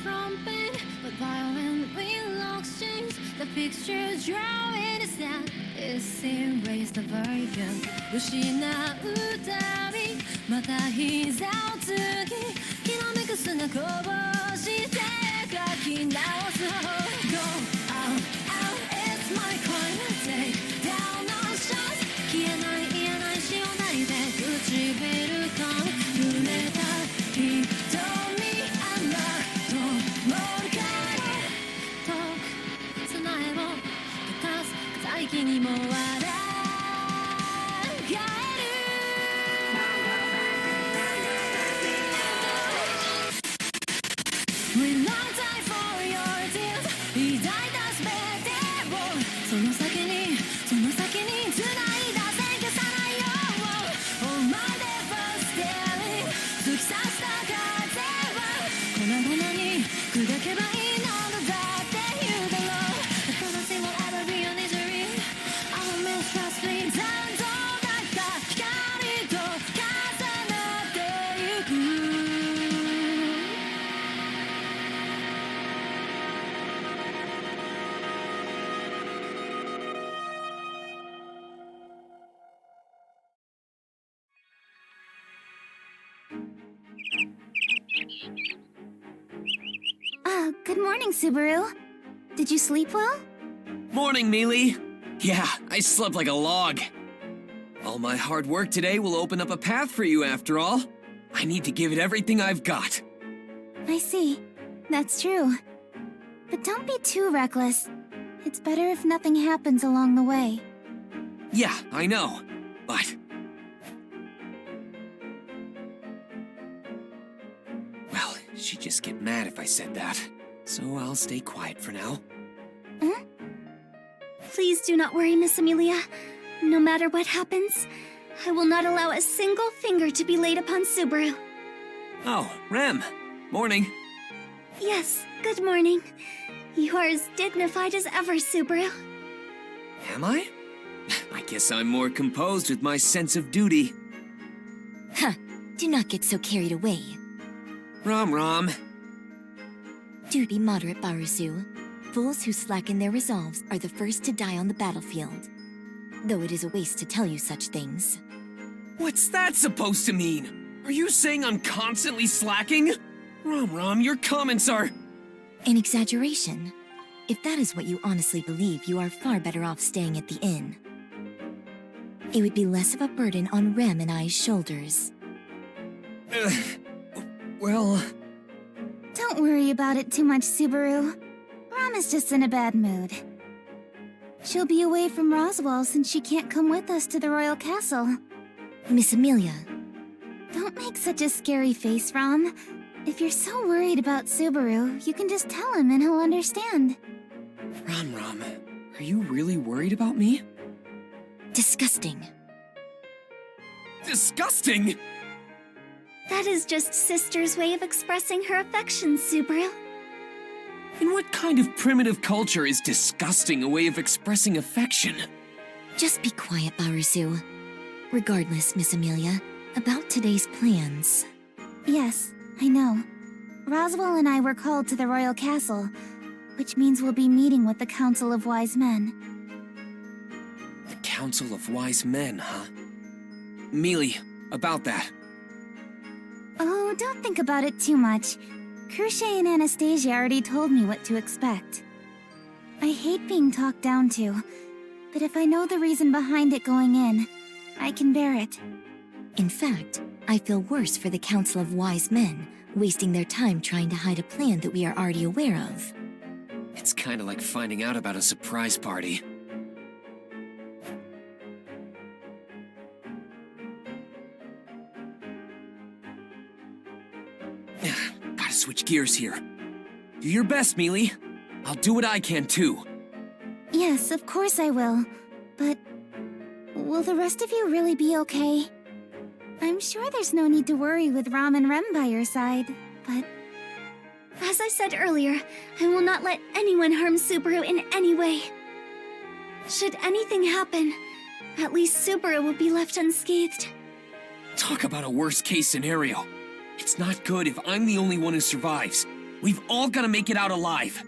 from pain, but violently locks chains. The picture drawn in his hand is erased the version. 失うたびまた膝をつき、きらめく砂こぼして書き直す方法 Go out, out, it's my coin. Take down all shots. 消えない言えないしをないで唇と濡れた瞳あんなともるからと砂絵を溶かす硬い木にも笑える We don't die for your tears 抱いた全てをその先に繋いだ線消さないよ Oh my never staring 突き刺した風は粉々に砕けばいいのだって言うだろう The prophecy will ever be an injury I will mistrust me 残像だった光と重なってゆく Good morning, Subaru. Did you sleep well? Morning, Mealy. Yeah, I slept like a log. All my hard work today will open up a path for you after all. I need to give it everything I've got. I see. That's true. But don't be too reckless. It's better if nothing happens along the way. Yeah, I know. But... well, she'd just get mad if I said that. So I'll stay quiet for now. Huh? Please do not worry, Miss Emilia. No matter what happens, I will not allow a single finger to be laid upon Subaru. Oh, Rem. Morning. Yes, good morning. You are as dignified as ever, Subaru. Am I? I guess I'm more composed with my sense of duty. Huh. Do not get so carried away. Rom. Do be moderate, Barusu. Fools who slacken their resolves are the first to die on the battlefield. Though it is a waste to tell you such things. What's that supposed to mean? Are you saying I'm constantly slacking? Rom, your comments are... An exaggeration. If that is what you honestly believe, you are far better off staying at the inn. It would be less of a burden on Rem and I's shoulders. Well... Don't worry about it too much, Subaru. Ram is just in a bad mood. She'll be away from Roswell since she can't come with us to the royal castle. Miss Emilia. Don't make such a scary face, Ram. If you're so worried about Subaru, you can just tell him and he'll understand. Rom, are you really worried about me? Disgusting. Disgusting? That is just Sister's way of expressing her affection, Subaru. In what kind of primitive culture is disgusting a way of expressing affection? Just be quiet, Barusu. Regardless, Miss Emilia, about today's plans. Yes, I know. Roswell and I were called to the royal castle, which means we'll be meeting with the Council of Wise Men. The Council of Wise Men, huh? Mealy, about that. Oh, don't think about it too much. Crochet and Anastasia already told me what to expect. I hate being talked down to, but if I know the reason behind it going in, I can bear it. In fact, I feel worse for the Council of Wise Men, wasting their time trying to hide a plan that we are already aware of. It's kinda like finding out about a surprise party. Gotta switch gears here. Do your best, Mealy. I'll do what I can, too. Yes, of course I will. But... will the rest of you really be okay? I'm sure there's no need to worry with Ram and Rem by your side, but... As I said earlier, I will not let anyone harm Subaru in any way. Should anything happen, at least Subaru will be left unscathed. Talk about a worst-case scenario. It's not good if I'm the only one who survives. We've all got to make it out alive.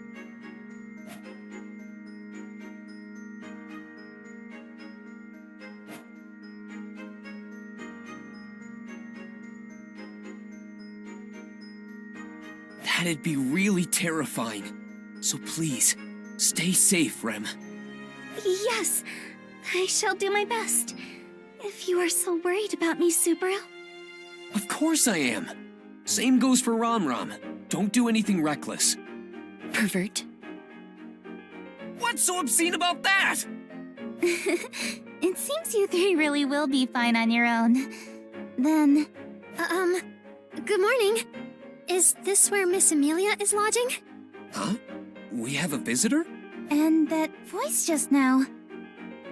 That'd be really terrifying. So please, stay safe, Rem. Yes, I shall do my best. If you are so worried about me, Subaru. Of course I am. Same goes for Ram. Don't do anything reckless. Pervert. What's so obscene about that? It seems you three really will be fine on your own. Then... Good morning. Is this where Miss Emilia is lodging? Huh? We have a visitor? And that voice just now.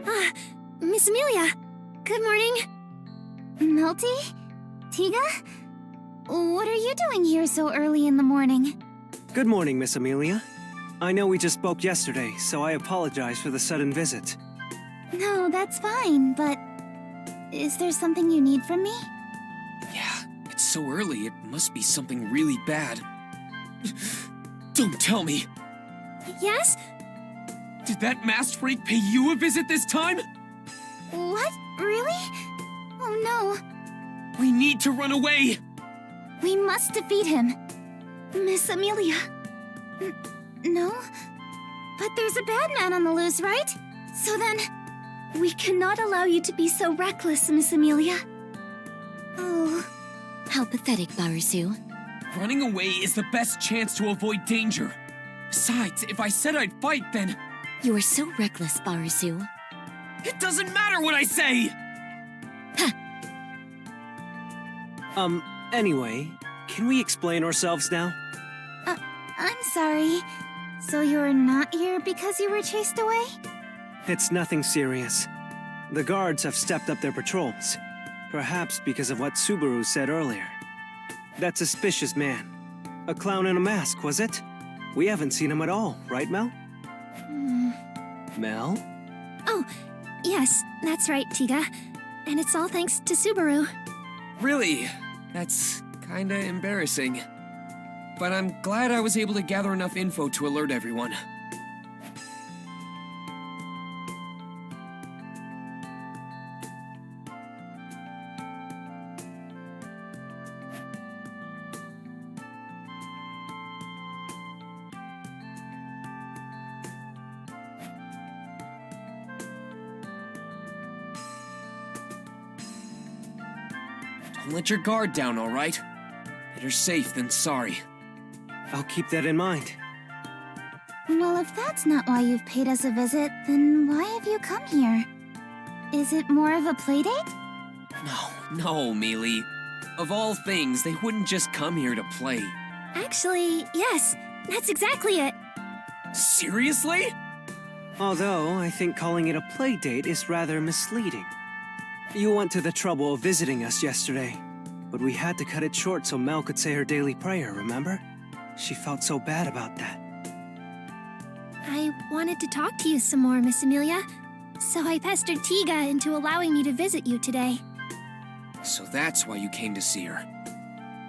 Ah, Miss Emilia. Good morning. Melty? Tiga? What are you doing here so early in the morning? Good morning, Miss Emilia. I know we just spoke yesterday, so I apologize for the sudden visit. No, that's fine, but... Is there something you need from me? Yeah, it's so early, it must be something really bad. Don't tell me! Yes? Did that masked freak pay you a visit this time? What? Really? Oh no. We need to run away! We must defeat him. Miss Emilia. No? But there's a bad man on the loose, right? So then... We cannot allow you to be so reckless, Miss Emilia. Oh... How pathetic, Barasu. Running away is the best chance to avoid danger. Besides, if I said I'd fight, then... You are so reckless, Barasu. It doesn't matter what I say! Anyway, can we explain ourselves now? I'm sorry. So you're not here because you were chased away? It's nothing serious. The guards have stepped up their patrols. Perhaps because of what Subaru said earlier. That suspicious man. A clown in a mask, was it? We haven't seen him at all, right, Mel? Mel? Oh, yes, that's right, Tiga. And it's all thanks to Subaru. Really? That's kinda embarrassing. But I'm glad I was able to gather enough info to alert everyone. Don't let your guard down, all right? Better safe than sorry. I'll keep that in mind. Well, if that's not why you've paid us a visit, then why have you come here? Is it more of a playdate? No, Mealy. Of all things, they wouldn't just come here to play. Actually, yes, that's exactly it. Seriously? Although, I think calling it a play date is rather misleading. You went to the trouble of visiting us yesterday, but we had to cut it short so Mel could say her daily prayer, remember? She felt so bad about that. I wanted to talk to you some more, Miss Emilia. So I pestered Tiga into allowing me to visit you today. So that's why you came to see her.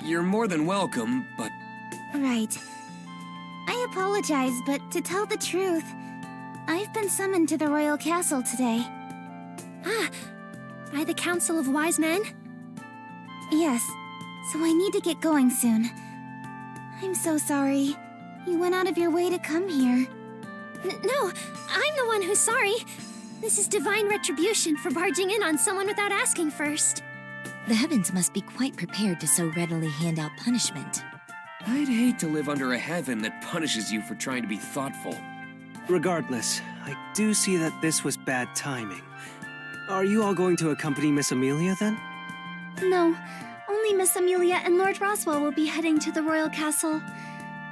You're more than welcome, but... Right. I apologize, but to tell the truth, I've been summoned to the royal castle today. Ah, by the Council of Wise Men? Yes, so I need to get going soon. I'm so sorry. You went out of your way to come here. No, I'm the one who's sorry. This is divine retribution for barging in on someone without asking first. The heavens must be quite prepared to so readily hand out punishment. I'd hate to live under a heaven that punishes you for trying to be thoughtful. Regardless, I do see that this was bad timing. Are you all going to accompany Miss Emilia, then? No, only Miss Emilia and Lord Roswell will be heading to the royal castle.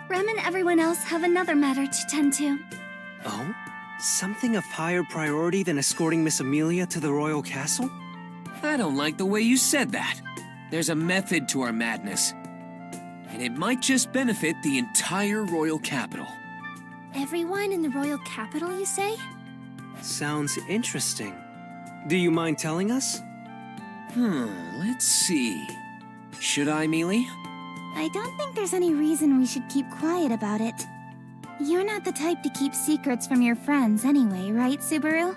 Rem and everyone else have another matter to tend to. Oh? Something of higher priority than escorting Miss Emilia to the royal castle? I don't like the way you said that. There's a method to our madness. And it might just benefit the entire royal capital. Everyone in the royal capital, you say? Sounds interesting. Do you mind telling us? Let's see. Should I, Mealy? I don't think there's any reason we should keep quiet about it. You're not the type to keep secrets from your friends anyway, right, Subaru?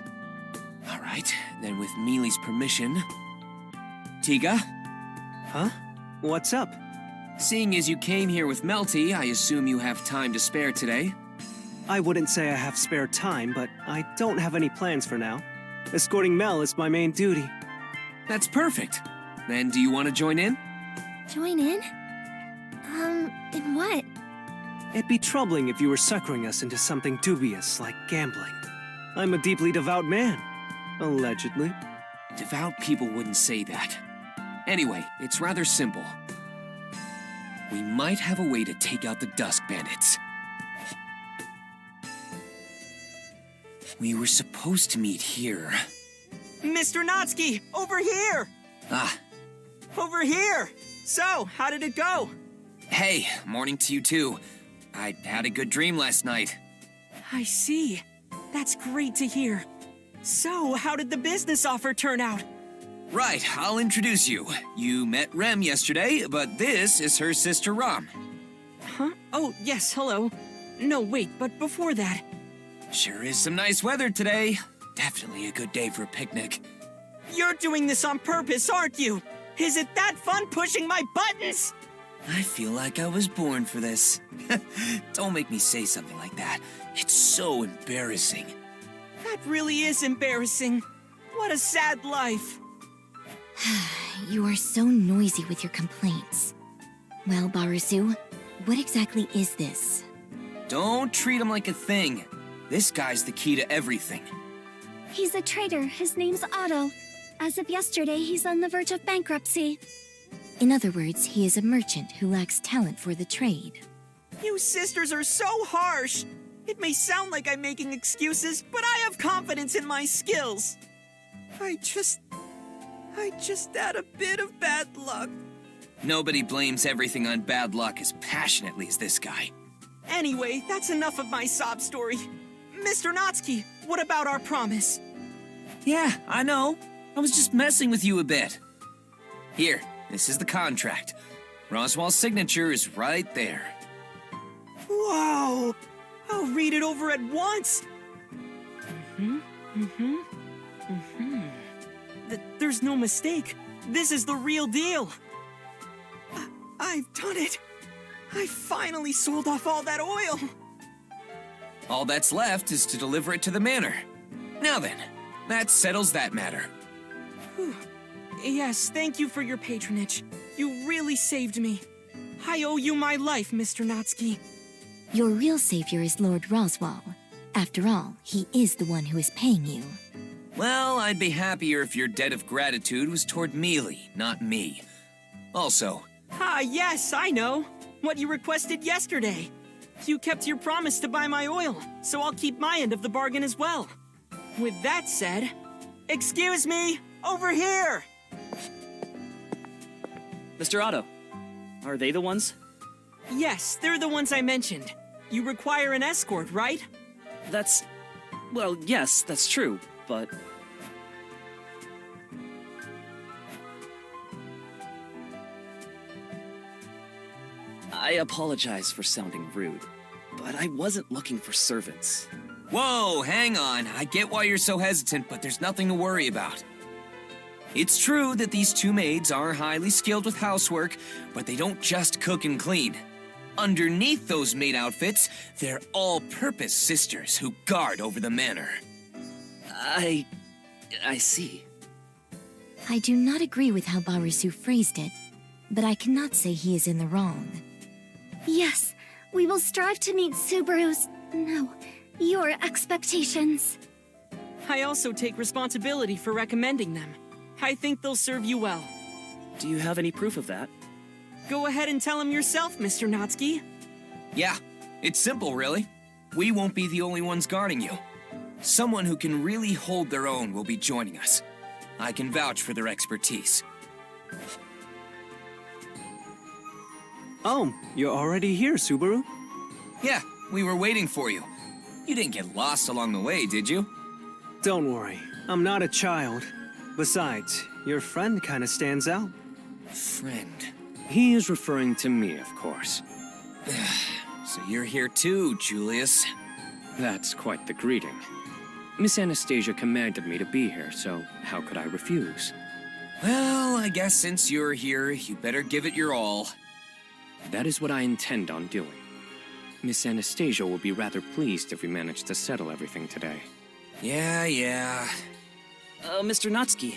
All right, then with Mealy's permission... Tiga? Huh? What's up? Seeing as you came here with Melty, I assume you have time to spare today? I wouldn't say I have spare time, but I don't have any plans for now. Escorting Mel is my main duty. That's perfect. Then do you want to join in? Join in? In what? It'd be troubling if you were suckering us into something dubious like gambling. I'm a deeply devout man. Allegedly. Devout people wouldn't say that. Anyway, it's rather simple. We might have a way to take out the Dusk Bandits. We were supposed to meet here. Mr. Natsuki, over here! Ah, Over here! So, how did it go? hey, morning to you too. I had a good dream last night. I see. That's great to hear. So, how did the business offer turn out? Right, I'll introduce you. You met Rem yesterday, but this is her sister Ram. Huh? Oh, yes, hello. No, wait, but before that... Sure is some nice weather today. Definitely a good day for a picnic. You're doing this on purpose, aren't you? Is it that fun pushing my buttons? I feel like I was born for this. Don't make me say something like that. It's so embarrassing. That really is embarrassing. What a sad life. You are so noisy with your complaints. Well, Barusu, what exactly is this? Don't treat him like a thing. This guy's the key to everything. He's a trader. His name's Otto. As of yesterday, he's on the verge of bankruptcy. In other words, he is a merchant who lacks talent for the trade. You sisters are so harsh. It may sound like I'm making excuses, but I have confidence in my skills. I just had a bit of bad luck. Nobody blames everything on bad luck as passionately as this guy. Anyway, that's enough of my sob story. Mr. Natsuki, what about our promise? Yeah, I know. I was just messing with you a bit. Here, this is the contract. Roswell's signature is right there. Whoa! I'll read it over at once. There's no mistake. This is the real deal. I've done it. I finally sold off all that oil. All that's left is to deliver it to the manor. Now then, that settles that matter. Yes, thank you for your patronage. You really saved me. I owe you my life, Mr. Natsuki. Your real savior is Lord Roswell. After all, he is the one who is paying you. Well, I'd be happier if your debt of gratitude was toward Mealy, not me. Also, Ah, yes, I know. What you requested yesterday. You kept your promise to buy my oil, so I'll keep my end of the bargain as well. With that said, excuse me, over here! Mr. Otto, are they the ones? Yes, they're the ones I mentioned. You require an escort, right? Well, yes, that's true, but... I apologize for sounding rude, but I wasn't looking for servants. whoa, hang on. I get why you're so hesitant, but there's nothing to worry about. It's true that these two maids are highly skilled with housework, but they don't just cook and clean. Underneath those maid outfits, they're all-purpose sisters who guard over the manor. I see. I do not agree with how Barusu phrased it, but I cannot say he is in the wrong. Yes, we will strive to meet Subaru's... no, your expectations. I also take responsibility for recommending them. I think they'll serve you well. Do you have any proof of that? Go ahead and tell him yourself, Mr. Natsuki. Yeah, it's simple, really. We won't be the only ones guarding you. Someone who can really hold their own will be joining us. I can vouch for their expertise. Oh, you're already here, Subaru? Yeah, we were waiting for you. You didn't get lost along the way, did you? Don't worry, I'm not a child. Besides, your friend kinda stands out. Friend. He is referring to me, of course. So you're here too, Julius. That's quite the greeting. Miss Anastasia commanded me to be here, so how could I refuse? Well, I guess since you're here, you better give it your all. That is what I intend on doing. Miss Anastasia will be rather pleased if we manage to settle everything today. Yeah. Mr. Natsuki,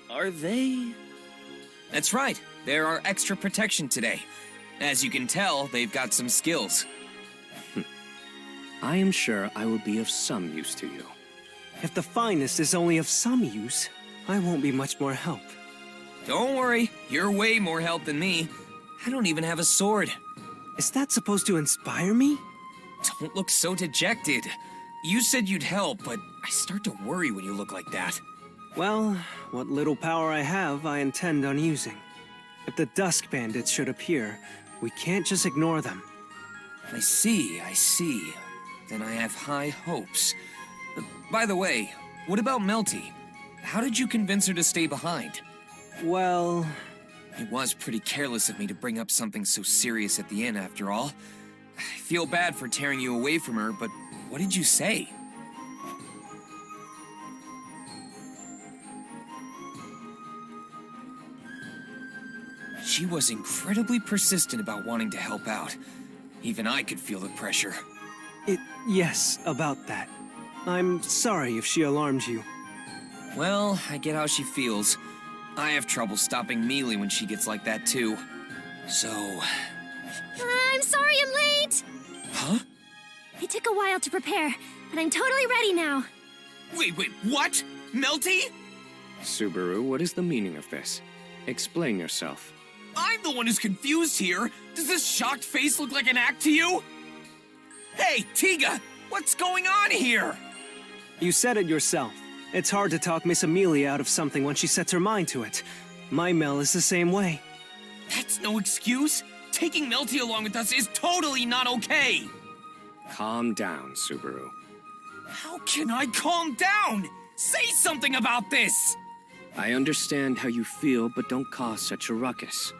are they... That's right. They're our extra protection today. As you can tell, they've got some skills. I am sure I will be of some use to you. If the finest is only of some use, I won't be much more help. Don't worry, you're way more help than me. I don't even have a sword. Is that supposed to inspire me? Don't look so dejected. You said you'd help, but I start to worry when you look like that. Well, what little power I have, I intend on using. If the Dusk Bandits should appear, we can't just ignore them. I see. Then I have high hopes. By the way, what about Melty? How did you convince her to stay behind? Well... It was pretty careless of me to bring up something so serious at the inn, after all. I feel bad for tearing you away from her, but what did you say? She was incredibly persistent about wanting to help out. Even I could feel the pressure. Yes, about that. I'm sorry if she alarmed you. Well, I get how she feels. I have trouble stopping Emilia when she gets like that too. So... I'm sorry I'm late! Huh? It took a while to prepare, but I'm totally ready now. Wait, what? Melty? Subaru, what is the meaning of this? Explain yourself. I'm the one who's confused here. Does this shocked face look like an act to you? Hey, Tiga! What's going on here? You said it yourself. It's hard to talk Miss Emilia out of something when she sets her mind to it. My Mel is the same way. That's no excuse. Taking Melty along with us is totally not okay. Calm down, Subaru. How can I calm down? Say something about this! I understand how you feel, but don't cause such a ruckus.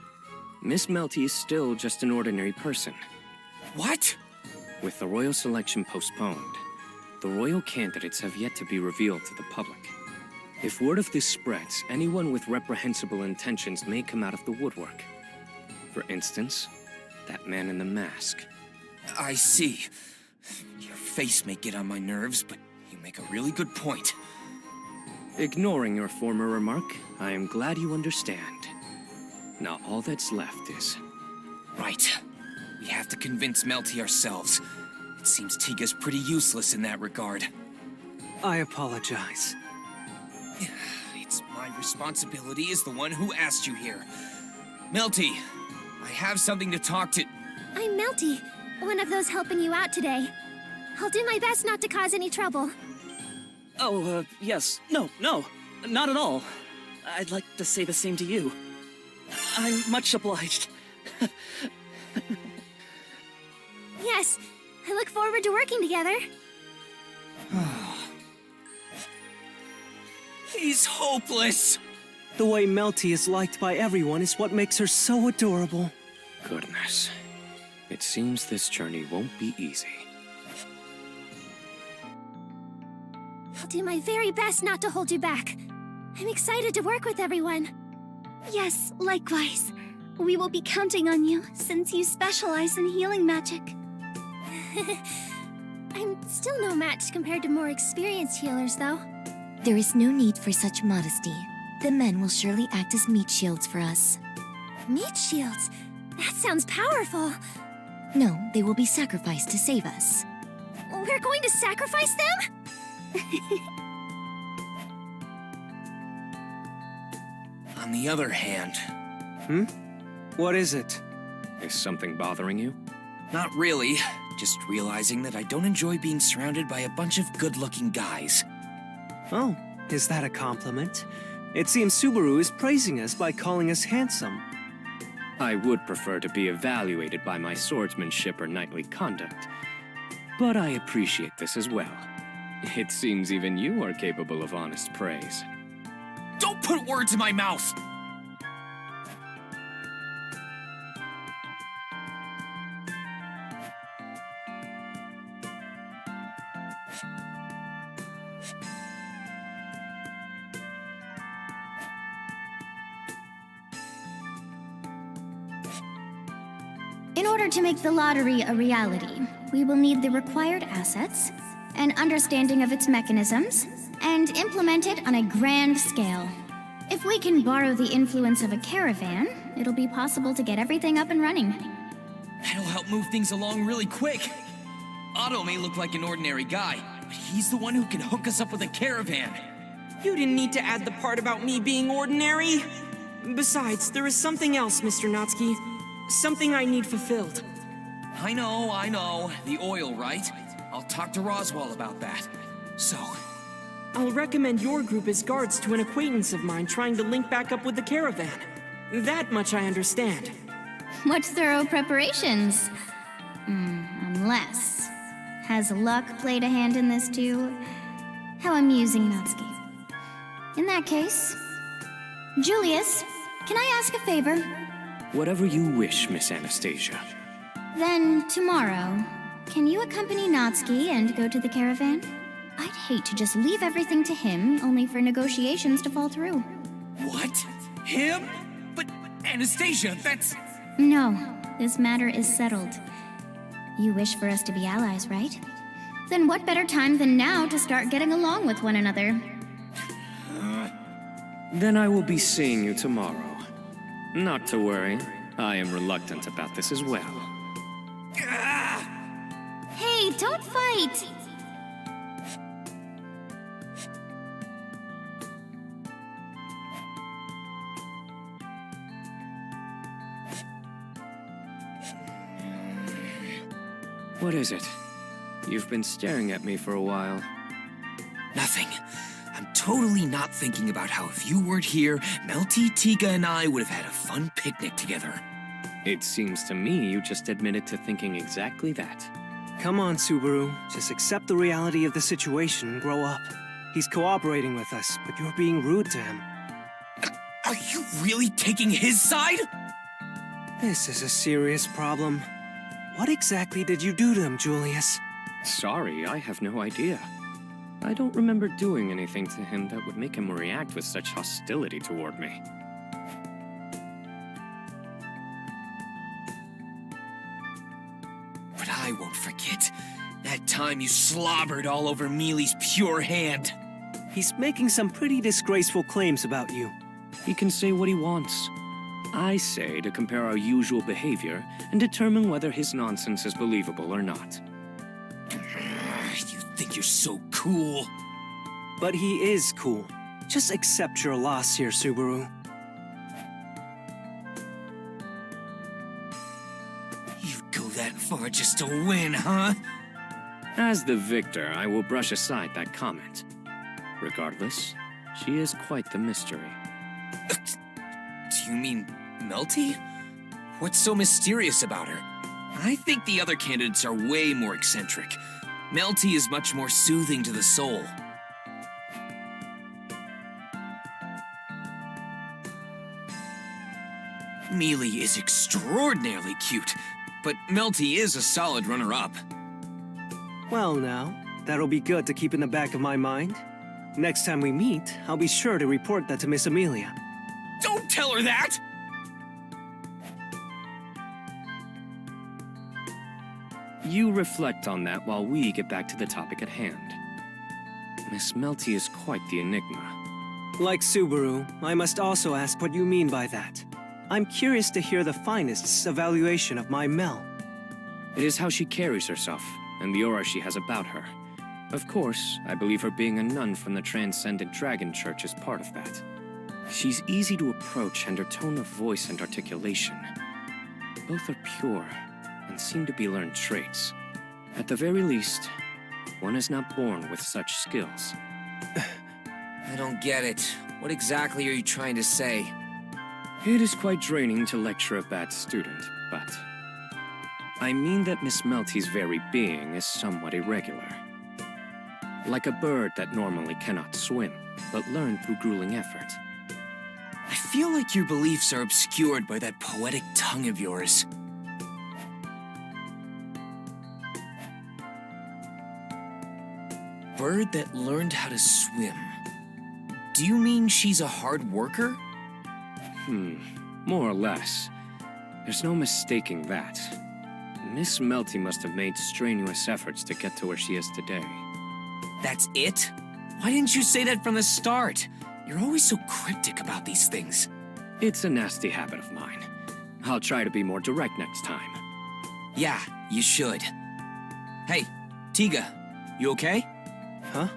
Miss Melty is still just an ordinary person. What? With the royal selection postponed, the royal candidates have yet to be revealed to the public. If word of this spreads, anyone with reprehensible intentions may come out of the woodwork. For instance, that man in the mask. I see. Your face may get on my nerves, but you make a really good point. Ignoring your former remark, I am glad you understand. Now all that's left is... Right. We have to convince Melty ourselves. It seems Tiga's pretty useless in that regard. I apologize. It's my responsibility as the one who asked you here. Melty, I have something to talk to... I'm Melty, one of those helping you out today. I'll do my best not to cause any trouble. Oh, yes. No, not at all. I'd like to say the same to you. I'm much obliged. Yes, I look forward to working together. He's hopeless! The way Melty is liked by everyone is what makes her so adorable. Goodness. It seems this journey won't be easy. I'll do my very best not to hold you back. I'm excited to work with everyone. Yes, likewise. We will be counting on you, since you specialize in healing magic. I'm still no match compared to more experienced healers, though. There is no need for such modesty. The men will surely act as meat shields for us. Meat shields? That sounds powerful. No, they will be sacrificed to save us. We're going to sacrifice them? On the other hand... What is it? Is something bothering you? Not really. Just realizing that I don't enjoy being surrounded by a bunch of good-looking guys. Oh, is that a compliment? It seems Subaru is praising us by calling us handsome. I would prefer to be evaluated by my swordsmanship or knightly conduct, but I appreciate this as well. It seems even you are capable of honest praise. Don't put words in my mouth! In order to make the lottery a reality, we will need the required assets, an understanding of its mechanisms, and implement it on a grand scale. If we can borrow the influence of a caravan, it'll be possible to get everything up and running. That'll help move things along really quick. Otto may look like an ordinary guy, but he's the one who can hook us up with a caravan. You didn't need to add the part about me being ordinary. Besides, there is something else, Mr. Natsuki. Something I need fulfilled. I know. The oil, right? I'll talk to Roswell about that. So, I'll recommend your group as guards to an acquaintance of mine trying to link back up with the caravan. That much I understand. What thorough preparations. Unless... Has luck played a hand in this too? How amusing, Natsuki. In that case... Julius, can I ask a favor? Whatever you wish, Miss Anastasia. Then, tomorrow, can you accompany Natsuki and go to the caravan? I'd hate to just leave everything to him, only for negotiations to fall through. what? Him? But Anastasia, that's... No, this matter is settled. You wish for us to be allies, right? Then what better time than now to start getting along with one another? Then I will be seeing you tomorrow. Not to worry, I am reluctant about this as well. Hey, don't fight! What is it? You've been staring at me for a while. Nothing. I'm totally not thinking about how if you weren't here, Melty, Tika, and I would have had a fun picnic together. It seems to me you just admitted to thinking exactly that. Come on, Subaru. Just accept the reality of the situation and grow up. He's cooperating with us, but you're being rude to him. Are you really taking his side? This is a serious problem. What exactly did you do to him, Julius? Sorry, I have no idea. I don't remember doing anything to him that would make him react with such hostility toward me. But I won't forget. That time you slobbered all over Mealy's pure hand. He's making some pretty disgraceful claims about you. He can say what he wants. I say to compare our usual behavior and determine whether his nonsense is believable or not. You think you're so cool. But he is cool. Just accept your loss here, Subaru. You'd go that far just to win, huh? As the victor, I will brush aside that comment. Regardless, she is quite the mystery. Do you mean Melty? What's so mysterious about her? I think the other candidates are way more eccentric. Melty is much more soothing to the soul. Mealy is extraordinarily cute, but Melty is a solid runner-up. Well now, that'll be good to keep in the back of my mind. Next time we meet, I'll be sure to report that to Miss Emilia. Don't tell her that! You reflect on that while we get back to the topic at hand. Miss Melty is quite the enigma. Like Subaru, I must also ask what you mean by that. I'm curious to hear the finest's evaluation of my Mel. It is how she carries herself, and the aura she has about her. Of course, I believe her being a nun from the Transcendent Dragon Church is part of that. She's easy to approach, and her tone of voice and articulation. Both are pure, and seem to be learned traits. At the very least, one is not born with such skills. I don't get it. What exactly are you trying to say? It is quite draining to lecture a bad student, but... I mean that Miss Melty's very being is somewhat irregular. Like a bird that normally cannot swim, but learned through grueling effort. I feel like your beliefs are obscured by that poetic tongue of yours. bird that learned how to swim. Do you mean she's a hard worker? More or less. There's no mistaking that. Miss Melty must have made strenuous efforts to get to where she is today. That's it? Why didn't you say that from the start? You're always so cryptic about these things. It's a nasty habit of mine. I'll try to be more direct next time. Yeah, you should. Hey, Tiga, you okay? Huh?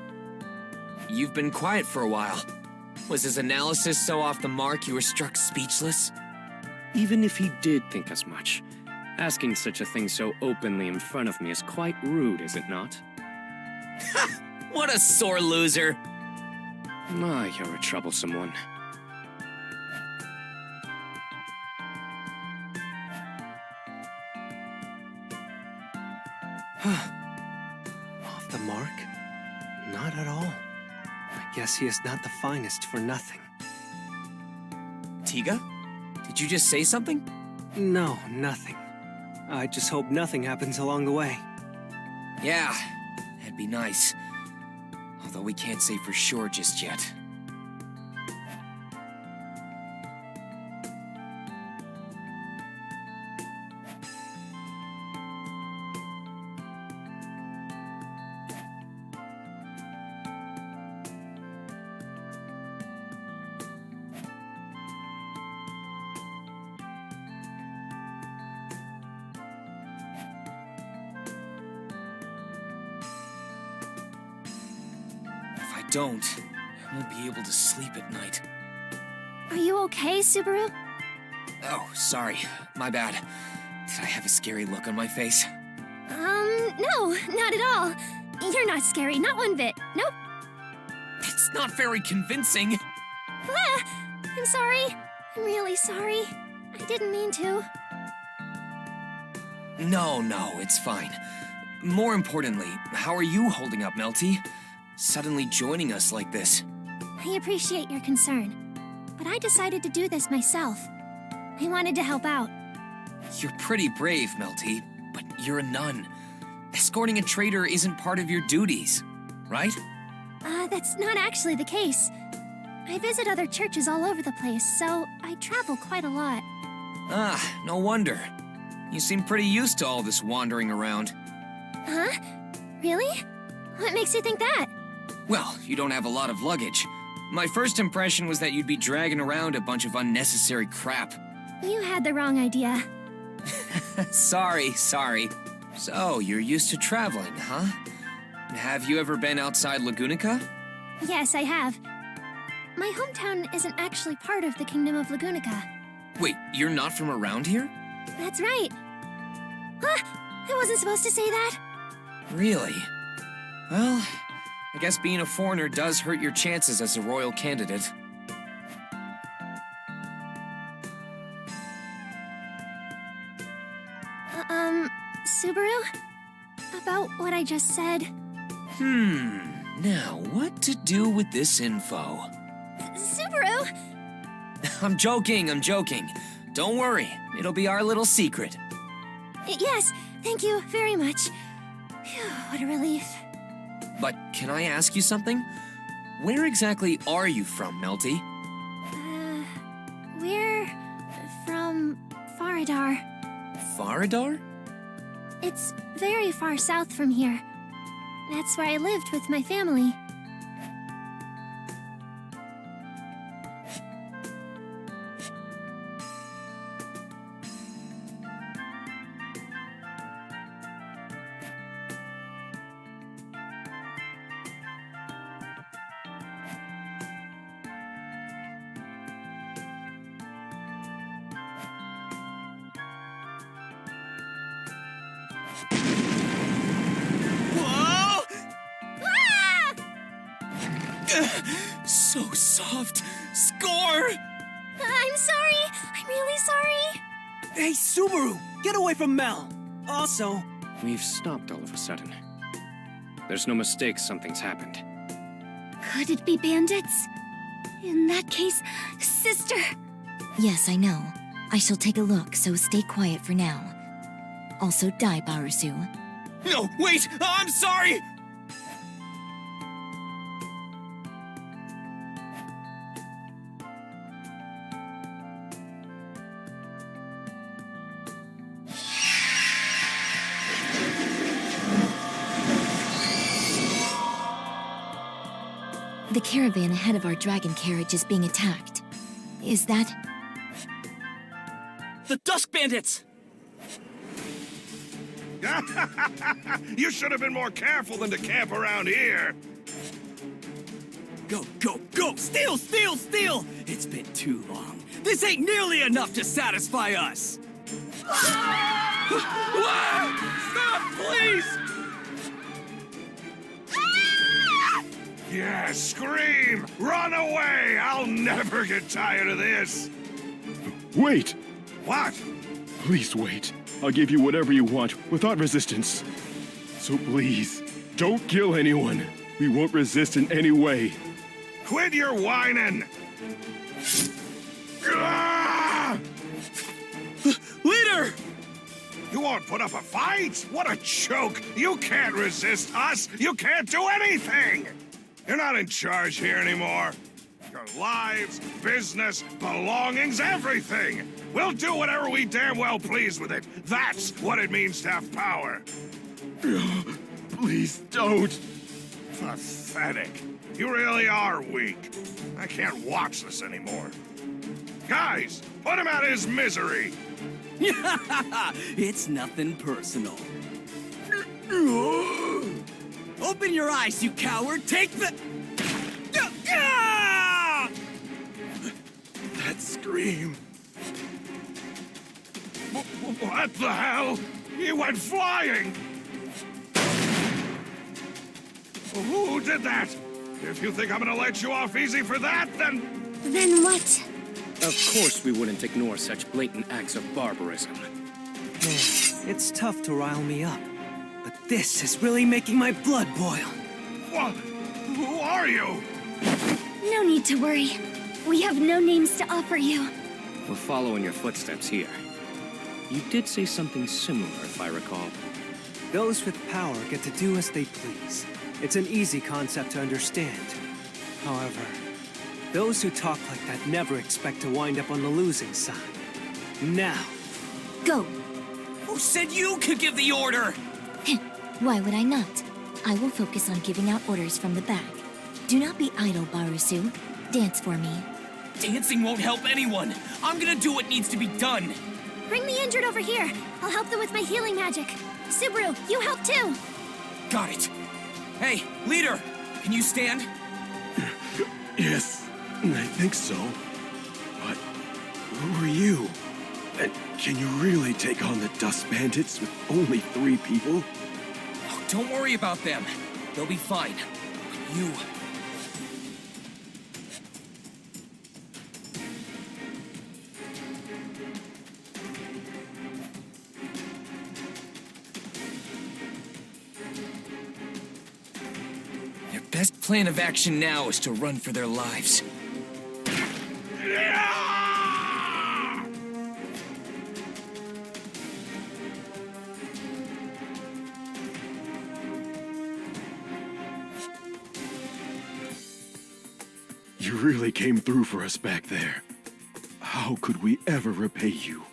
You've been quiet for a while. Was his analysis so off the mark you were struck speechless? Even if he did think as much, asking such a thing so openly in front of me is quite rude, is it not? What a sore loser! My, you're a troublesome one. Off the mark? Not at all. I guess he is not the finest for nothing. Tiga? Did you just say something? No, nothing. I just hope nothing happens along the way. Yeah, that'd be nice. Although we can't say for sure just yet. Don't, I won't be able to sleep at night. Are you okay, Subaru? Oh, sorry. My bad. Did I have a scary look on my face? No, not at all. You're not scary, not one bit. Nope. It's not very convincing. I'm sorry. I'm really sorry. I didn't mean to. No, it's fine. More importantly, how are you holding up, Melty? Suddenly joining us like this. I appreciate your concern, but I decided to do this myself. I wanted to help out. You're pretty brave, Melty, but you're a nun. Escorting a traitor isn't part of your duties, right? That's not actually the case. I visit other churches all over the place, so I travel quite a lot. Ah, no wonder. You seem pretty used to all this wandering around. Huh? Really? What makes you think that? Well, you don't have a lot of luggage. My first impression was that you'd be dragging around a bunch of unnecessary crap. You had the wrong idea. Sorry. So, you're used to traveling, huh? Have you ever been outside Lugunica? Yes, I have. My hometown isn't actually part of the Kingdom of Lugunica. Wait, you're not from around here? That's right. Huh? I wasn't supposed to say that. Really? Well, I guess being a foreigner does hurt your chances as a royal candidate. Subaru? About what I just said? Now what to do with this info? Subaru! I'm joking. Don't worry, it'll be our little secret. Yes, thank you very much. Phew, what a relief. But can I ask you something? Where exactly are you from, Melty? We're from Faradar. Faradar? It's very far south from here. That's where I lived with my family. Whoa! Ah! So soft. Score! I'm sorry. I'm really sorry. Hey, Subaru! Get away from Mel! Also... We've stopped all of a sudden. There's no mistake something's happened. Could it be bandits? In that case, sister. Yes, I know. I shall take a look, so stay quiet for now. Also, die, Barasu. No, wait! I'm sorry! The caravan ahead of our dragon carriage is being attacked. Is that... The Dusk Bandits! You should have been more careful than to camp around here. Go, go, go! Steal, steal, steal! It's been too long. This ain't nearly enough to satisfy us! Stop, please! Yeah, scream! Run away! I'll never get tired of this! Wait! What? Please wait. I'll give you whatever you want without resistance. So please, don't kill anyone. We won't resist in any way. Quit your whining! Ah! Leader! You won't put up a fight? What a joke! You can't resist us! You can't do anything! You're not in charge here anymore. Your lives, business, belongings, everything! We'll do whatever we damn well please with it. That's what it means to have power. Please don't. Pathetic. You really are weak. I can't watch this anymore. Guys, put him out of his misery! It's nothing personal. Open your eyes, you coward! Take the... That scream... What the hell? He went flying! Who did that? If you think I'm gonna let you off easy for that, then... Then what? Of course we wouldn't ignore such blatant acts of barbarism. Man, it's tough to rile me up. But this is really making my blood boil. What? Who are you? No need to worry. We have no names to offer you. We're following your footsteps here. You did say something similar, if I recall. Those with power get to do as they please. It's an easy concept to understand. However, those who talk like that never expect to wind up on the losing side. Now. Go! Who said you could give the order? Why would I not? I will focus on giving out orders from the back. Do not be idle, Barusu. Dance for me. Dancing won't help anyone. I'm gonna do what needs to be done. Bring the injured over here. I'll help them with my healing magic. Subaru, you help too. Got it. Hey, leader, can you stand? Yes, I think so. But who are you? And can you really take on the Dust Bandits with only 3 people? Oh, don't worry about them. They'll be fine. But you... Their best plan of action now is to run for their lives. You really came through for us back there. How could we ever repay you?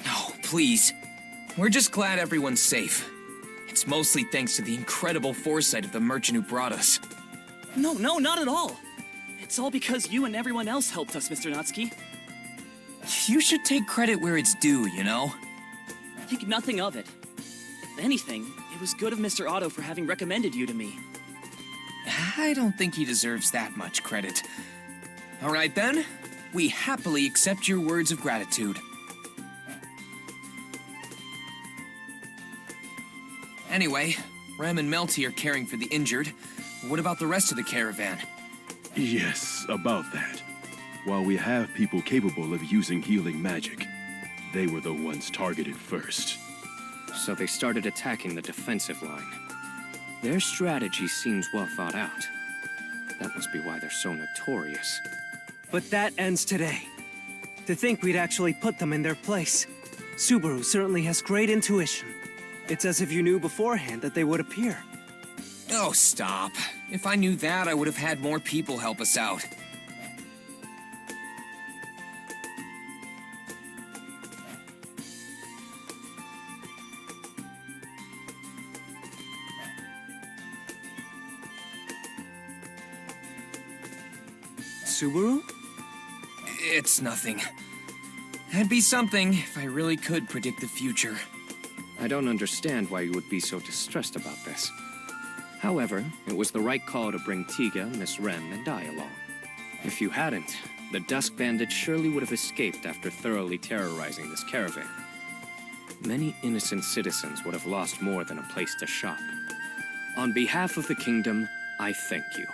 No, please. We're just glad everyone's safe. It's mostly thanks to the incredible foresight of the merchant who brought us. No, not at all. It's all because you and everyone else helped us, Mr. Natsuki. You should take credit where it's due, you know? Think nothing of it. If anything, it was good of Mr. Otto for having recommended you to me. I don't think he deserves that much credit. All right then, we happily accept your words of gratitude. Anyway, Rem and Melty are caring for the injured. What about the rest of the caravan? Yes, about that. While we have people capable of using healing magic, they were the ones targeted first. So they started attacking the defensive line. Their strategy seems well thought out. That must be why they're so notorious. But that ends today. To think we'd actually put them in their place. Subaru certainly has great intuition. It's as if you knew beforehand that they would appear. Oh, stop. If I knew that, I would have had more people help us out. Subaru? It's nothing. That'd be something if I really could predict the future. I don't understand why you would be so distressed about this. However, it was the right call to bring Tiga, Miss Rem, and I along. If you hadn't, the Dusk Bandit surely would have escaped after thoroughly terrorizing this caravan. Many innocent citizens would have lost more than a place to shop. On behalf of the kingdom, I thank you.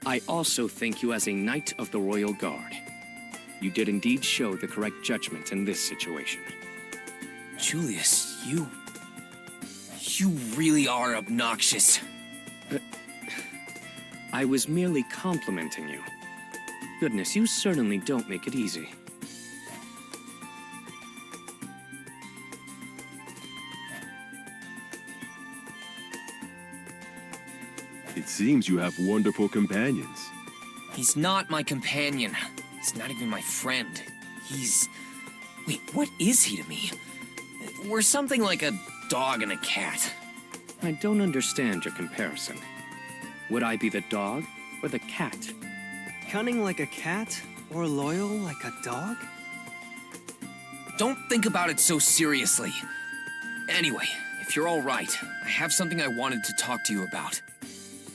I also thank you as a Knight of the Royal Guard. You did indeed show the correct judgment in this situation. Julius, you really are obnoxious. I was merely complimenting you. Goodness, you certainly don't make it easy. It seems you have wonderful companions. He's not my companion. He's not even my friend. Wait, what is he to me? We're something like a dog and a cat. I don't understand your comparison. Would I be the dog or the cat? Cunning like a cat or loyal like a dog? Don't think about it so seriously. Anyway, if you're all right, I have something I wanted to talk to you about.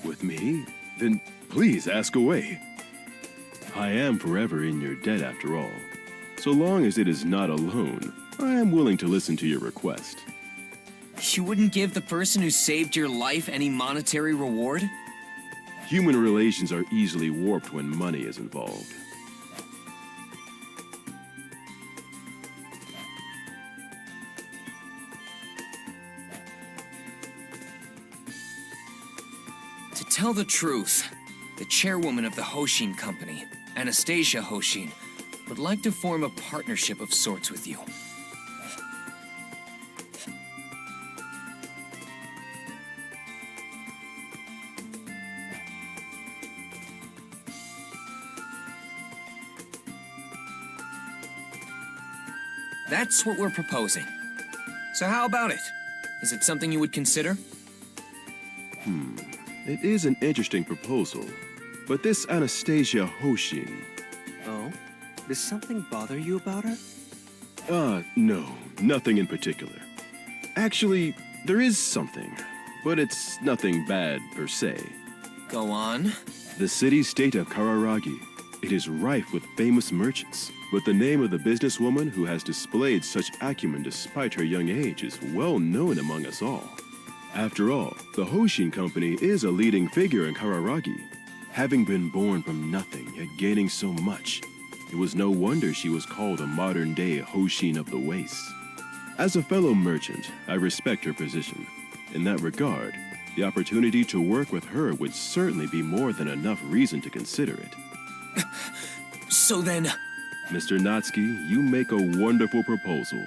With me? Then please ask away. I am forever in your debt after all. So long as it is not a loan, I am willing to listen to your request. You wouldn't give the person who saved your life any monetary reward? Human relations are easily warped when money is involved. To tell the truth, the chairwoman of the Hoshin Company, Anastasia Hoshin, would like to form a partnership of sorts with you. That's what we're proposing. So how about it? Is it something you would consider? It is an interesting proposal, but this Anastasia Hoshin... Oh? Does something bother you about her? No, nothing in particular. Actually, there is something, but it's nothing bad per se. Go on. The city-state of Kararagi. It is rife with famous merchants, but the name of the businesswoman who has displayed such acumen despite her young age is well known among us all. After all, the Hoshin Company is a leading figure in Kararagi. Having been born from nothing, yet gaining so much, it was no wonder she was called a modern-day Hoshin of the Wastes. As a fellow merchant, I respect her position. In that regard, the opportunity to work with her would certainly be more than enough reason to consider it. So then... Mr. Natsuki, you make a wonderful proposal.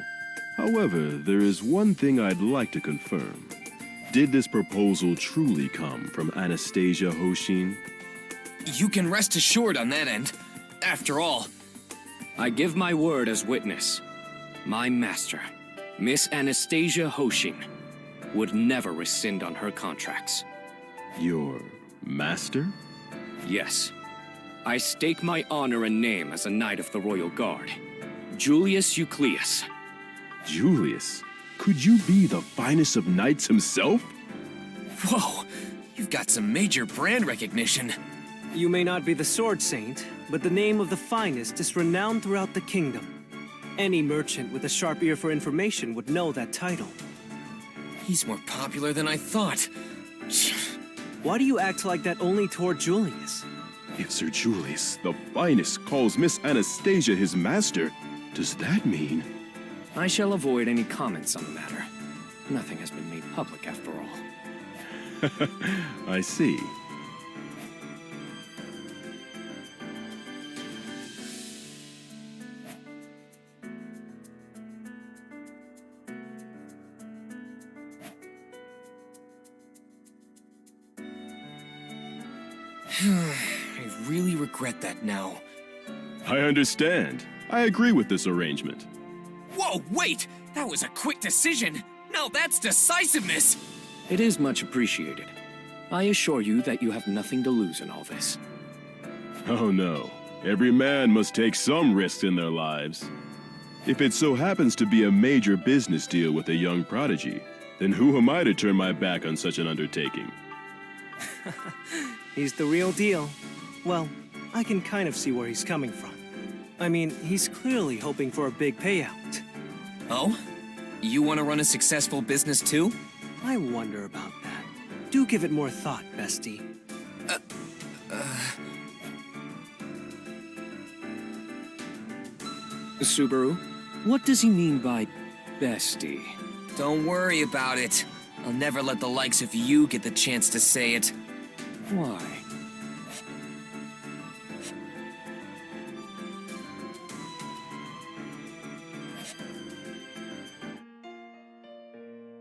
However, there is one thing I'd like to confirm. Did this proposal truly come from Anastasia Hoshin? You can rest assured on that end. After all... I give my word as witness. My master, Miss Anastasia Hoshin, would never rescind on her contracts. Your master? Yes. I stake my honor and name as a Knight of the Royal Guard. Julius Eucleus. Julius? Could you be the finest of knights himself? Whoa, you've got some major brand recognition. You may not be the Sword Saint, but the name of the finest is renowned throughout the kingdom. Any merchant with a sharp ear for information would know that title. He's more popular than I thought. Why do you act like that only toward Julius? If Sir Julius, the finest, calls Miss Anastasia his master, does that mean... I shall avoid any comments on the matter. Nothing has been made public after all. I see. I really regret that now. I understand. I agree with this arrangement. Whoa, wait! That was a quick decision! Now that's decisiveness! It is much appreciated. I assure you that you have nothing to lose in all this. Oh no. Every man must take some risks in their lives. If it so happens to be a major business deal with a young prodigy, then who am I to turn my back on such an undertaking? He's the real deal. Well, I can kind of see where he's coming from. I mean, he's clearly hoping for a big payout. Oh? You want to run a successful business too? I wonder about that. Do give it more thought, bestie. Subaru, what does he mean by bestie? Don't worry about it. I'll never let the likes of you get the chance to say it. Why?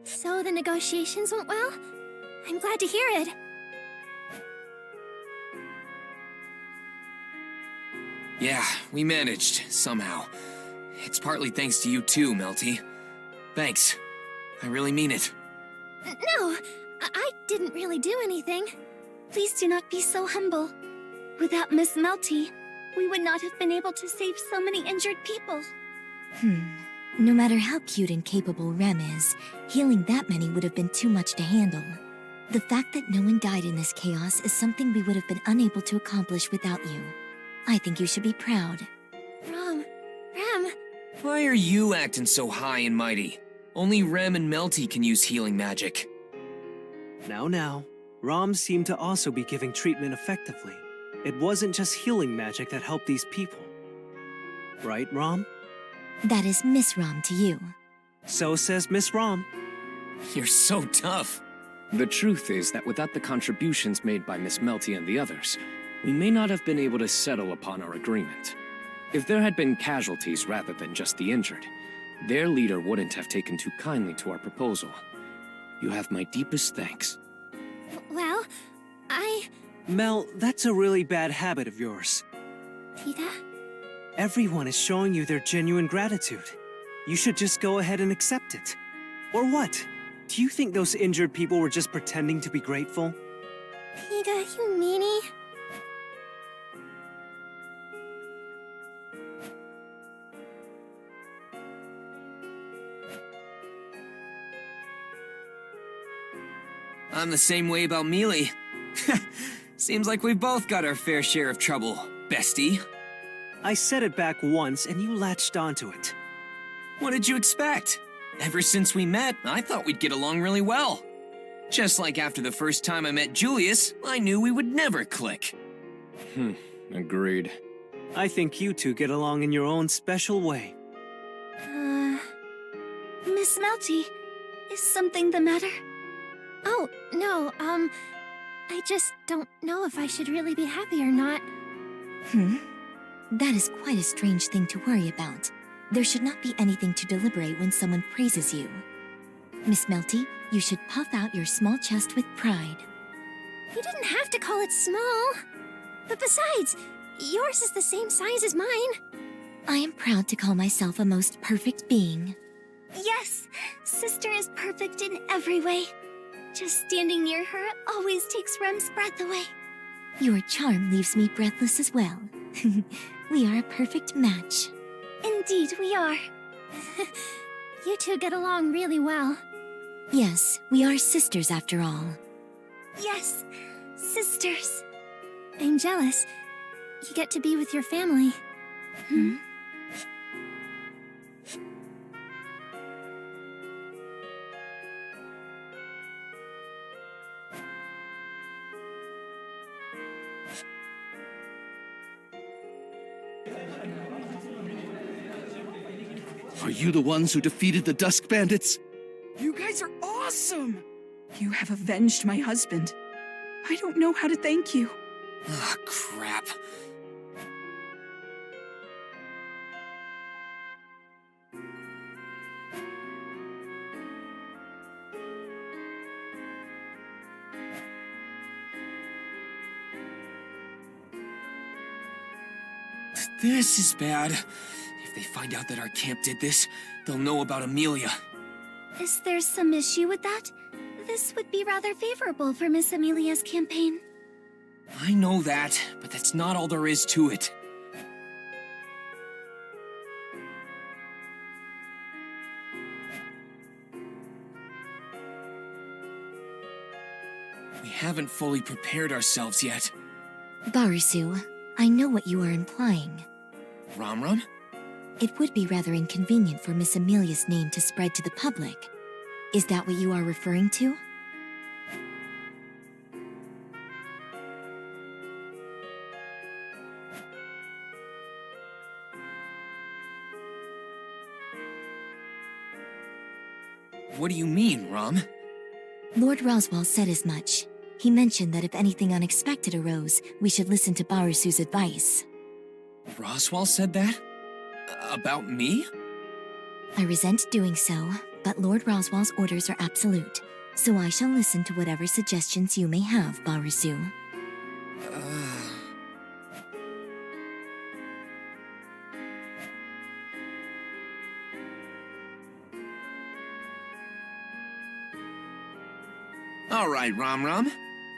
So the negotiations went well? I'm glad to hear it. Yeah, we managed, somehow. It's partly thanks to you too, Melty. Thanks. I really mean it. No, I didn't really do anything. Please do not be so humble. Without Miss Melty, we would not have been able to save so many injured people. No matter how cute and capable Rem is, healing that many would have been too much to handle. The fact that no one died in this chaos is something we would have been unable to accomplish without you. I think you should be proud. Rem. Why are you acting so high and mighty? Only Rem and Melty can use healing magic. Now. Rom seemed to also be giving treatment effectively. It wasn't just healing magic that helped these people. Right, Rom? That is Miss Rom to you. So says Miss Rom. You're so tough. The truth is that without the contributions made by Miss Melty and the others, we may not have been able to settle upon our agreement. If there had been casualties rather than just the injured, their leader wouldn't have taken too kindly to our proposal. You have my deepest thanks. Well, Mel, that's a really bad habit of yours. Tita? Everyone is showing you their genuine gratitude. You should just go ahead and accept it. Or what? Do you think those injured people were just pretending to be grateful? Tita, you meanie. I'm the same way about Mealy. Seems like we've both got our fair share of trouble, bestie. I said it back once and you latched onto it. What did you expect? Ever since we met, I thought we'd get along really well. Just like after the first time I met Julius, I knew we would never click. Agreed. I think you two get along in your own special way. Miss Melty, is something the matter? Oh, no, I just don't know if I should really be happy or not. That is quite a strange thing to worry about. There should not be anything to deliberate when someone praises you. Miss Melty, you should puff out your small chest with pride. You didn't have to call it small. But besides, yours is the same size as mine. I am proud to call myself a most perfect being. Yes, sister is perfect in every way. Just standing near her always takes Rem's breath away. Your charm leaves me breathless as well. We are a perfect match. Indeed, we are. You two get along really well. Yes, we are sisters after all. Yes, sisters. I'm jealous. You get to be with your family. Are you the ones who defeated the Dusk Bandits? You guys are awesome! You have avenged my husband. I don't know how to thank you. Ah, crap. This is bad. If they find out that our camp did this, they'll know about Emilia. Is there some issue with that? This would be rather favorable for Miss Emilia's campaign. I know that, but that's not all there is to it. We haven't fully prepared ourselves yet. Barusu, I know what you are implying. Ram? It would be rather inconvenient for Miss Emilia's name to spread to the public. Is that what you are referring to? What do you mean, Ram? Lord Roswell said as much. He mentioned that if anything unexpected arose, we should listen to Barusu's advice. Roswell said that? About me? I resent doing so, but Lord Roswell's orders are absolute, so I shall listen to whatever suggestions you may have, Barusu. All right, Ram.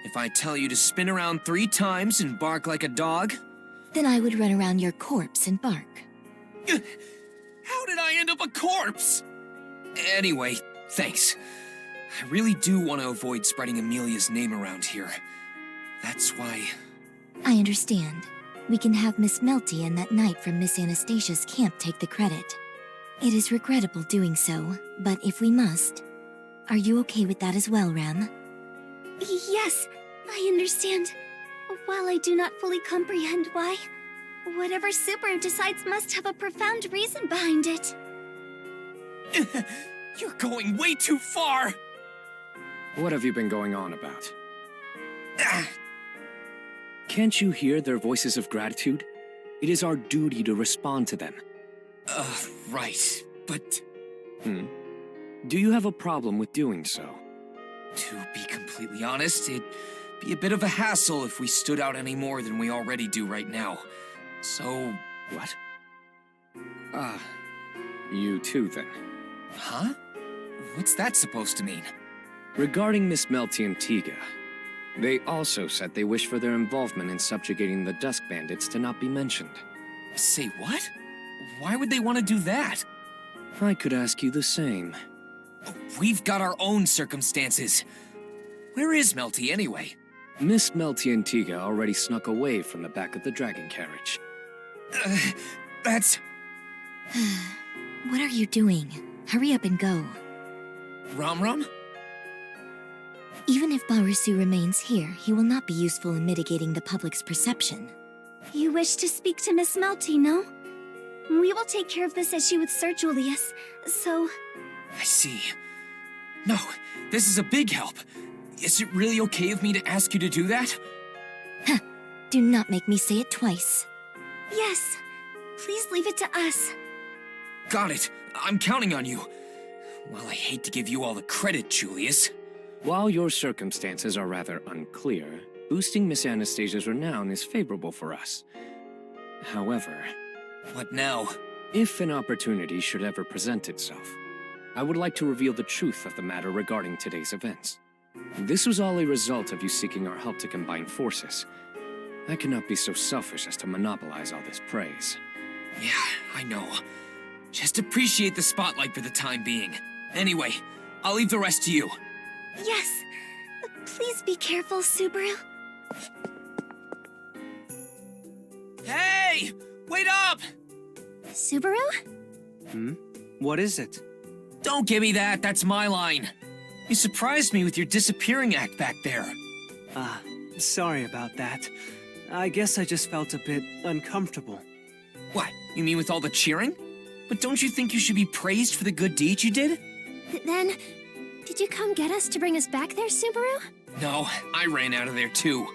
If I tell you to spin around 3 times and bark like a dog... Then I would run around your corpse and bark. How did I end up a corpse? Anyway, thanks. I really do want to avoid spreading Emilia's name around here. That's why... I understand. We can have Miss Melty and that knight from Miss Anastasia's camp take the credit. It is regrettable doing so, but if we must... Are you okay with that as well, Ram? Yes, I understand. While I do not fully comprehend why, whatever Subaru decides must have a profound reason behind it. You're going way too far! What have you been going on about? Can't you hear their voices of gratitude? It is our duty to respond to them. Right, but... Do you have a problem with doing so? To be completely honest, it'd be a bit of a hassle if we stood out any more than we already do right now. So... What? You too, then. Huh? What's that supposed to mean? Regarding Miss Melty and Tiga, they also said they wish for their involvement in subjugating the Dusk Bandits to not be mentioned. Say what? Why would they want to do that? I could ask you the same. We've got our own circumstances. Where is Melty, anyway? Miss Melty and Tiga already snuck away from the back of the dragon carriage. That's... What are you doing? Hurry up and go. Ram? Even if Barusu remains here, he will not be useful in mitigating the public's perception. You wish to speak to Miss Melty, no? We will take care of this issue with Sir Julius, so... I see. No, this is a big help. Is it really okay of me to ask you to do that? Huh. Do not make me say it twice. Yes. Please leave it to us. Got it. I'm counting on you. Well, I hate to give you all the credit, Julius. While your circumstances are rather unclear, boosting Miss Anastasia's renown is favorable for us. However... What now? If an opportunity should ever present itself, I would like to reveal the truth of the matter regarding today's events. This was all a result of you seeking our help to combine forces. I cannot be so selfish as to monopolize all this praise. Yeah, I know. Just appreciate the spotlight for the time being. Anyway, I'll leave the rest to you. Yes. Please be careful, Subaru. Hey! Wait up! Subaru? What is it? Don't give me that, that's my line. You surprised me with your disappearing act back there. Sorry about that. I guess I just felt a bit uncomfortable. What, you mean with all the cheering? But don't you think you should be praised for the good deeds you did? Then, did you come get us to bring us back there, Subaru? No, I ran out of there too.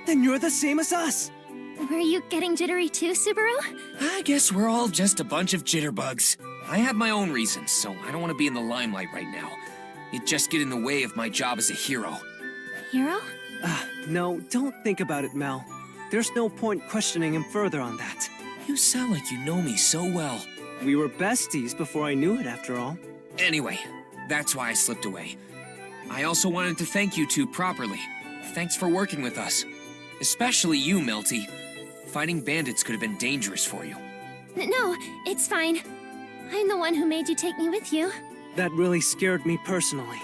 Then you're the same as us! Were you getting jittery too, Subaru? I guess we're all just a bunch of jitterbugs. I have my own reasons, so I don't want to be in the limelight right now. It'd just get in the way of my job as a hero. Hero? No, don't think about it, Mel. There's no point questioning him further on that. You sound like you know me so well. We were besties before I knew it, after all. Anyway, that's why I slipped away. I also wanted to thank you two properly. Thanks for working with us. Especially you, Melty. Fighting bandits could have been dangerous for you. No, it's fine. I'm the one who made you take me with you. That really scared me personally.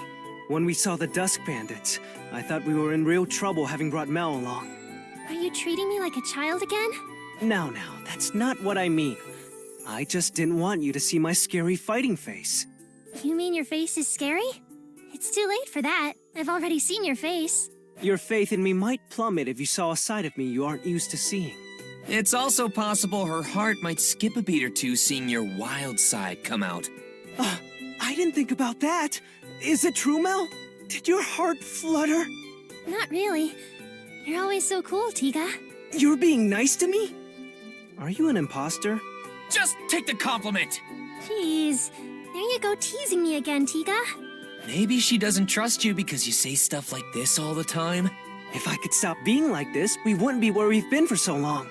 When we saw the Dusk Bandits, I thought we were in real trouble having brought Mel along. Are you treating me like a child again? Now, that's not what I mean. I just didn't want you to see my scary fighting face. You mean your face is scary? It's too late for that. I've already seen your face. Your faith in me might plummet if you saw a side of me you aren't used to seeing. It's also possible her heart might skip a beat or two seeing your wild side come out. I didn't think about that. Is it true, Mel? Did your heart flutter? Not really. You're always so cool, Tiga. You're being nice to me? Are you an imposter? Just take the compliment! Jeez. There you go teasing me again, Tiga. Maybe she doesn't trust you because you say stuff like this all the time. If I could stop being like this, we wouldn't be where we've been for so long.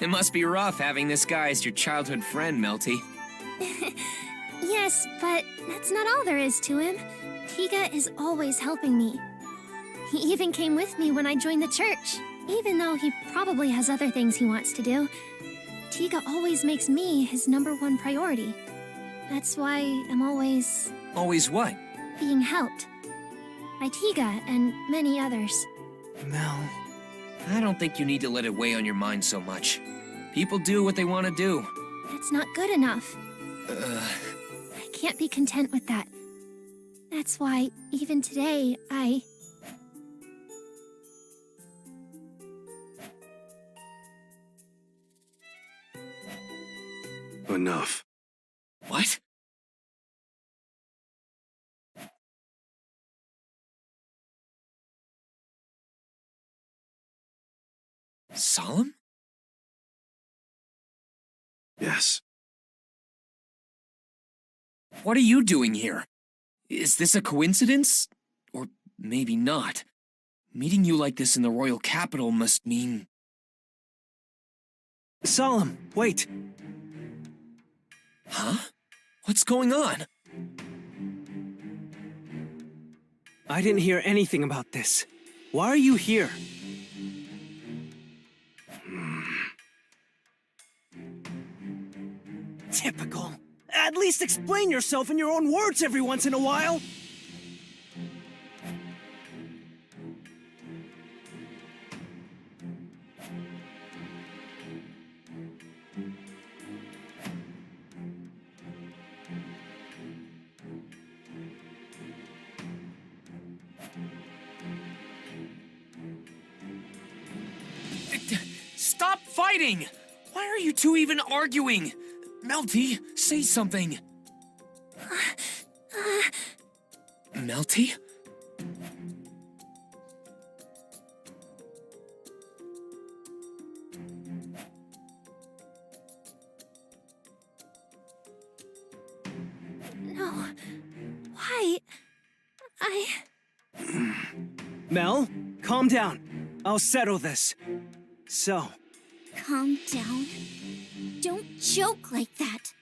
It must be rough having this guy as your childhood friend, Melty. Yes, but that's not all there is to him. Tiga is always helping me. He even came with me when I joined the church, even though he probably has other things he wants to do. Tiga always makes me his #1 priority. That's why I'm always... Always what? being helped. By Tiga and many others. Mel... I don't think you need to let it weigh on your mind so much. People do what they want to do. That's not good enough. I can't be content with that. That's why, even today, Enough. What? Solemn? Yes. What are you doing here? Is this a coincidence? Or maybe not. Meeting you like this in the royal capital must mean... Solemn, wait. Huh? What's going on? I didn't hear anything about this. Why are you here? Typical. At least explain yourself in your own words every once in a while. Stop fighting! Why are you two even arguing? Melty, say something. Melty? No. Why? Mel, calm down. I'll settle this. So, Calm down. Don't joke like that.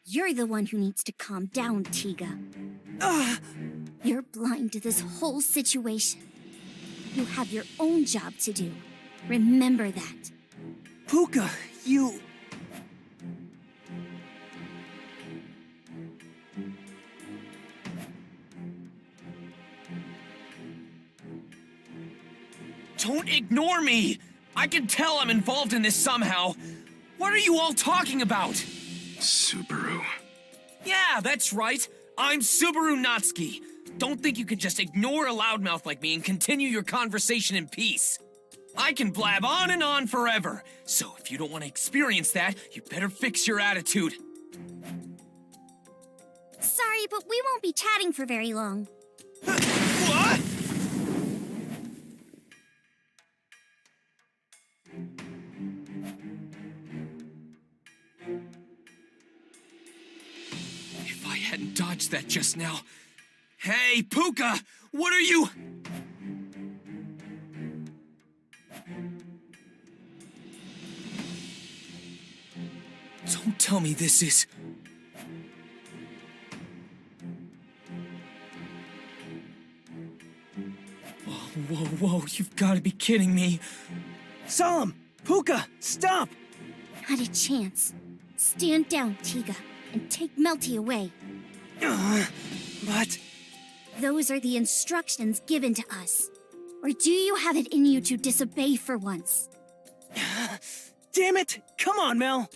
You're the one who needs to calm down, Tiga. You're blind to this whole situation. You have your own job to do. Remember that. Puka, you... Don't ignore me! I can tell I'm involved in this somehow. What are you all talking about? Subaru. Yeah, that's right. I'm Subaru Natsuki. Don't think you can just ignore a loudmouth like me and continue your conversation in peace. I can blab on and on forever. So if you don't want to experience that, you better fix your attitude. Sorry, but we won't be chatting for very long. What? If I hadn't dodged that just now... Hey, Puka! What are you... Don't tell me this is... Whoa, you've got to be kidding me. Solemn! Puka, stop! Not a chance. Stand down, Tiga, and take Melty away. But... Those are the instructions given to us. Or do you have it in you to disobey for once? Damn it! Come on, Mel!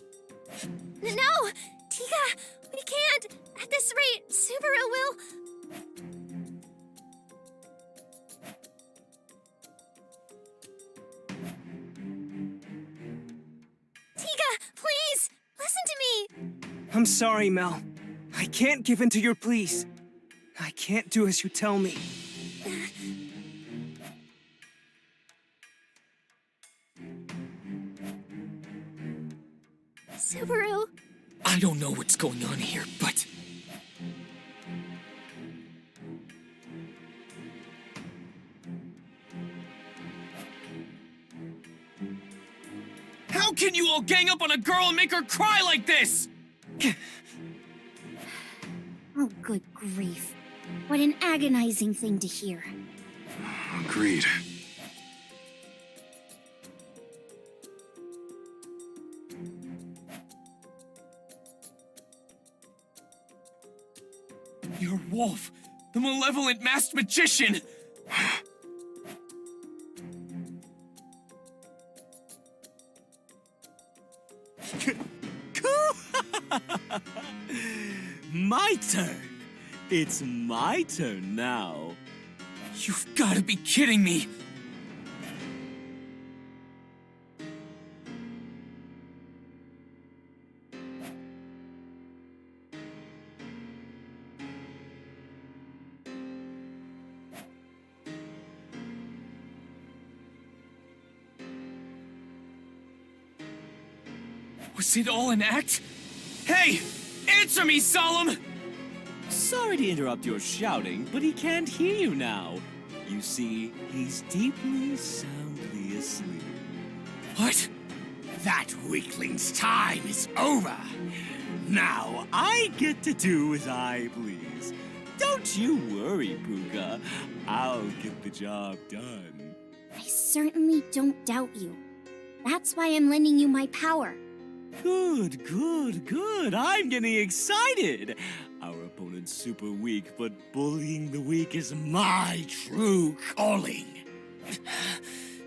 No! Tiga, we can't! At this rate, Subaru will... Tiga, please! Listen to me! I'm sorry, Mel. I can't give in to your pleas. I can't do as you tell me. Subaru! I don't know what's going on here, but... How can you all gang up on a girl and make her cry like this? Oh, good grief. What an agonizing thing to hear. Agreed. You're Wolf, the malevolent masked magician! My turn. It's my turn now. You've got to be kidding me! Was it all an act? Hey! Answer me, Solemn! Sorry to interrupt your shouting, but he can't hear you now. You see, he's deeply, soundly asleep. What? That weakling's time is over. Now I get to do as I please. Don't you worry, Puka. I'll get the job done. I certainly don't doubt you. That's why I'm lending you my power. Good. I'm getting excited. Our opponent's super weak, but bullying the weak is my true calling.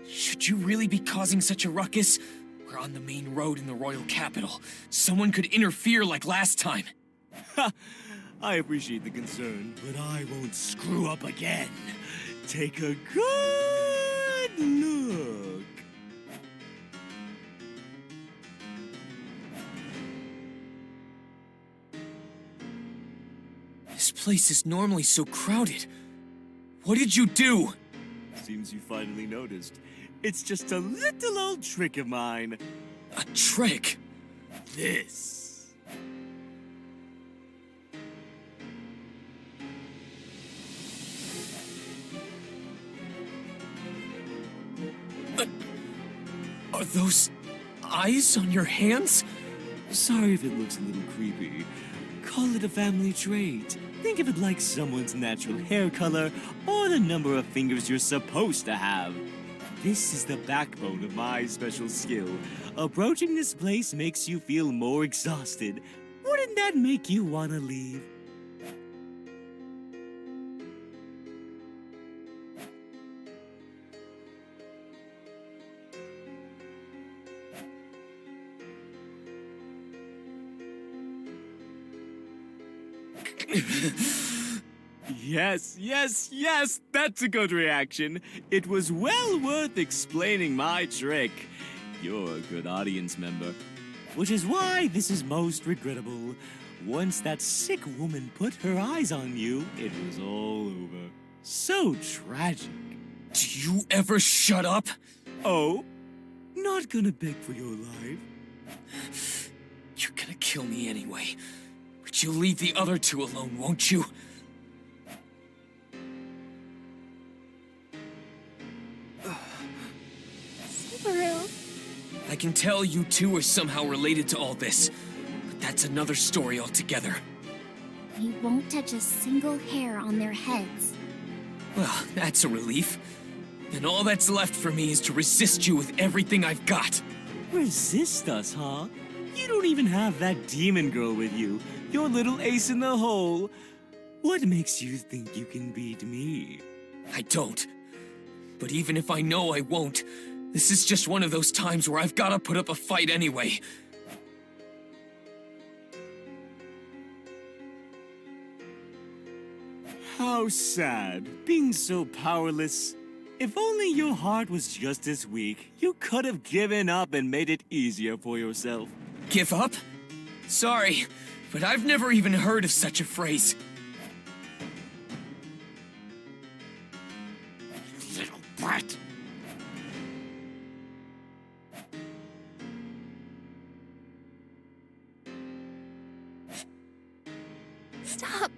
Should you really be causing such a ruckus? We're on the main road in the royal capital. Someone could interfere like last time. Ha! I appreciate the concern, but I won't screw up again. Take a good look. This place is normally so crowded. What did you do? Seems you finally noticed. It's just a little old trick of mine. A trick? This. Are those eyes on your hands? Sorry if it looks a little creepy. Call it a family trait. Think of it like someone's natural hair color or the number of fingers you're supposed to have. This is the backbone of my special skill. Approaching this place makes you feel more exhausted. Wouldn't that make you want to leave? Yes, that's a good reaction. It was well worth explaining my trick. You're a good audience member. Which is why this is most regrettable. Once that sick woman put her eyes on you, it was all over. So tragic. Do you ever shut up? Oh? Not gonna beg for your life? You're gonna kill me anyway. But you'll leave the other two alone, won't you? Subaru. I can tell you two are somehow related to all this. That's another story altogether. We won't touch a single hair on their heads. Well, that's a relief. Then all that's left for me is to resist you with everything I've got. Resist us, huh? You don't even have that demon girl with you. Your little ace in the hole. What makes you think you can beat me? I don't. But even if I know I won't, this is just one of those times where I've gotta put up a fight anyway. How sad, being so powerless. If only your heart was just as weak, you could have given up and made it easier for yourself. Give up? Sorry, but I've never even heard of such a phrase. Little brat. Stop!